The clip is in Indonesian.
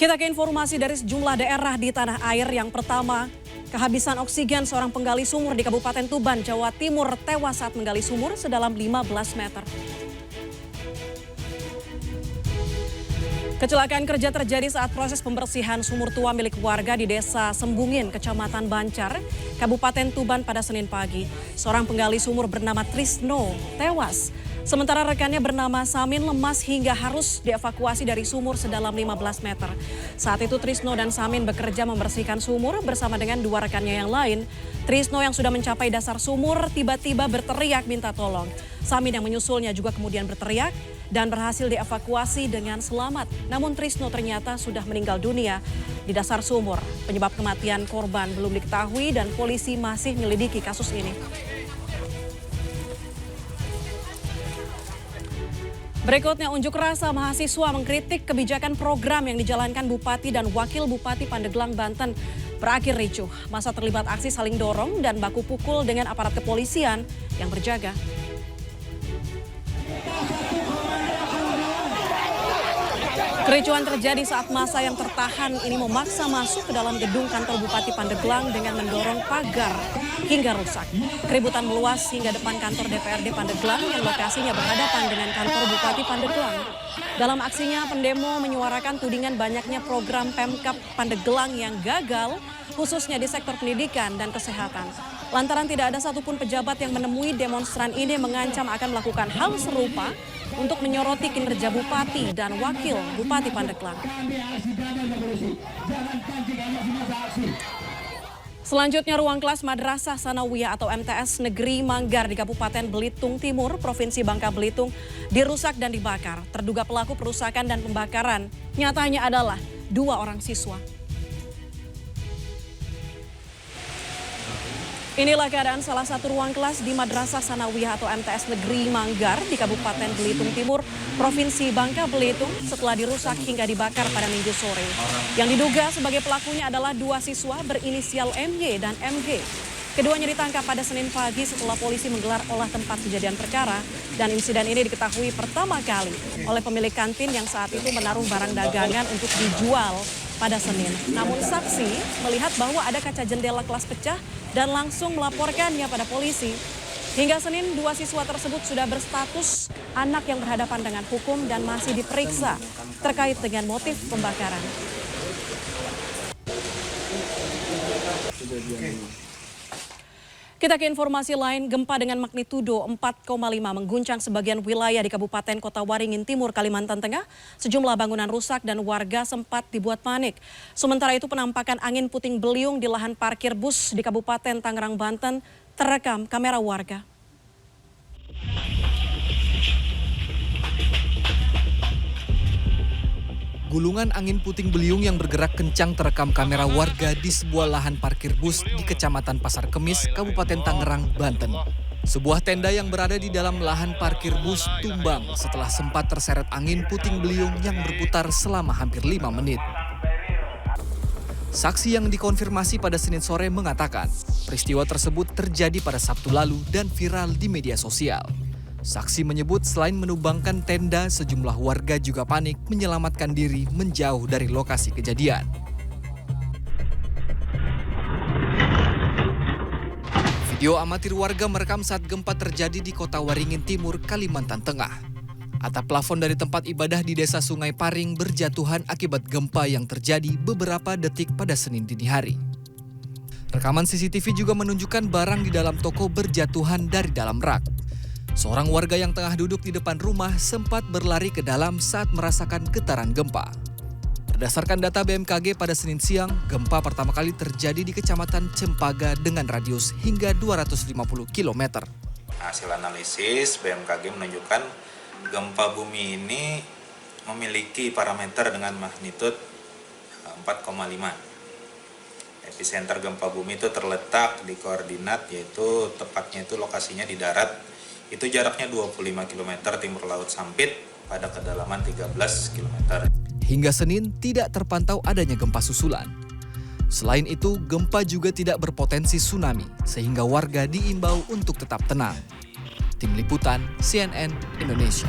Kita ke informasi dari sejumlah daerah di tanah air. Yang pertama, kehabisan oksigen seorang penggali sumur di Kabupaten Tuban, Jawa Timur tewas saat menggali sumur sedalam 15 meter. Kecelakaan kerja terjadi saat proses pembersihan sumur tua milik warga di Desa Sembungin, Kecamatan Bancar, Kabupaten Tuban pada Senin pagi. Seorang penggali sumur bernama Trisno tewas. Sementara rekannya bernama Samin lemas hingga harus dievakuasi dari sumur sedalam 15 meter. Saat itu Trisno dan Samin bekerja membersihkan sumur bersama dengan dua rekannya yang lain. Trisno yang sudah mencapai dasar sumur tiba-tiba berteriak minta tolong. Samin yang menyusulnya juga kemudian berteriak dan berhasil dievakuasi dengan selamat. Namun Trisno ternyata sudah meninggal dunia di dasar sumur. Penyebab kematian korban belum diketahui dan polisi masih menyelidiki kasus ini. Berikutnya, unjuk rasa mahasiswa mengkritik kebijakan program yang dijalankan Bupati dan Wakil Bupati Pandeglang, Banten berakhir ricuh. Masa terlibat aksi saling dorong dan baku pukul dengan aparat kepolisian yang berjaga. Kericuhan terjadi saat massa yang tertahan ini memaksa masuk ke dalam gedung kantor Bupati Pandeglang dengan mendorong pagar hingga rusak. Keributan meluas hingga depan kantor DPRD Pandeglang yang lokasinya berhadapan dengan kantor Bupati Pandeglang. Dalam aksinya, pendemo menyuarakan tudingan banyaknya program Pemkab Pandeglang yang gagal, khususnya di sektor pendidikan dan kesehatan. Lantaran tidak ada satupun pejabat yang menemui demonstran ini mengancam akan melakukan hal serupa untuk menyoroti kinerja Bupati dan Wakil Bupati Pandeglang. Selanjutnya, ruang kelas Madrasah Sanawiyah atau MTS Negeri Manggar di Kabupaten Belitung Timur, Provinsi Bangka Belitung, dirusak dan dibakar. Terduga pelaku perusakan dan pembakaran nyatanya adalah 2 orang siswa. Inilah keadaan salah satu ruang kelas di Madrasah Sanawiyah atau MTS Negeri Manggar di Kabupaten Belitung Timur, Provinsi Bangka Belitung setelah dirusak hingga dibakar pada Minggu sore. Yang diduga sebagai pelakunya adalah 2 siswa berinisial MY dan MG. Keduanya ditangkap pada Senin pagi setelah polisi menggelar olah tempat kejadian perkara dan insiden ini diketahui pertama kali oleh pemilik kantin yang saat itu menaruh barang dagangan untuk dijual pada Senin. Namun saksi melihat bahwa ada kaca jendela kelas pecah dan langsung melaporkannya pada polisi. Hingga Senin, 2 siswa tersebut sudah berstatus anak yang berhadapan dengan hukum dan masih diperiksa terkait dengan motif pembakaran. Kita ke informasi lain, gempa dengan magnitudo 4,5 mengguncang sebagian wilayah di Kabupaten Kota Waringin Timur, Kalimantan Tengah. Sejumlah bangunan rusak dan warga sempat dibuat panik. Sementara itu penampakan angin puting beliung di lahan parkir bus di Kabupaten Tangerang, Banten terekam kamera warga. Gulungan angin puting beliung yang bergerak kencang terekam kamera warga di sebuah lahan parkir bus di Kecamatan Pasar Kemis, Kabupaten Tangerang, Banten. Sebuah tenda yang berada di dalam lahan parkir bus tumbang setelah sempat terseret angin puting beliung yang berputar selama hampir 5 menit. Saksi yang dikonfirmasi pada Senin sore mengatakan peristiwa tersebut terjadi pada Sabtu lalu dan viral di media sosial. Saksi menyebut selain menumbangkan tenda, sejumlah warga juga panik menyelamatkan diri menjauh dari lokasi kejadian. Video amatir warga merekam saat gempa terjadi di Kota Waringin Timur, Kalimantan Tengah. Atap plafon dari tempat ibadah di Desa Sungai Paring berjatuhan akibat gempa yang terjadi beberapa detik pada Senin dini hari. Rekaman CCTV juga menunjukkan barang di dalam toko berjatuhan dari dalam rak. Seorang warga yang tengah duduk di depan rumah sempat berlari ke dalam saat merasakan getaran gempa. Berdasarkan data BMKG pada Senin siang, gempa pertama kali terjadi di Kecamatan Cempaka dengan radius hingga 250 km. Hasil analisis BMKG menunjukkan gempa bumi ini memiliki parameter dengan magnitudo 4,5. Epicenter gempa bumi itu terletak di koordinat yaitu tepatnya itu lokasinya di darat. Itu jaraknya 25 km timur laut Sampit pada kedalaman 13 km. Hingga Senin tidak terpantau adanya gempa susulan. Selain itu, gempa juga tidak berpotensi tsunami sehingga warga diimbau untuk tetap tenang. Tim Liputan CNN Indonesia.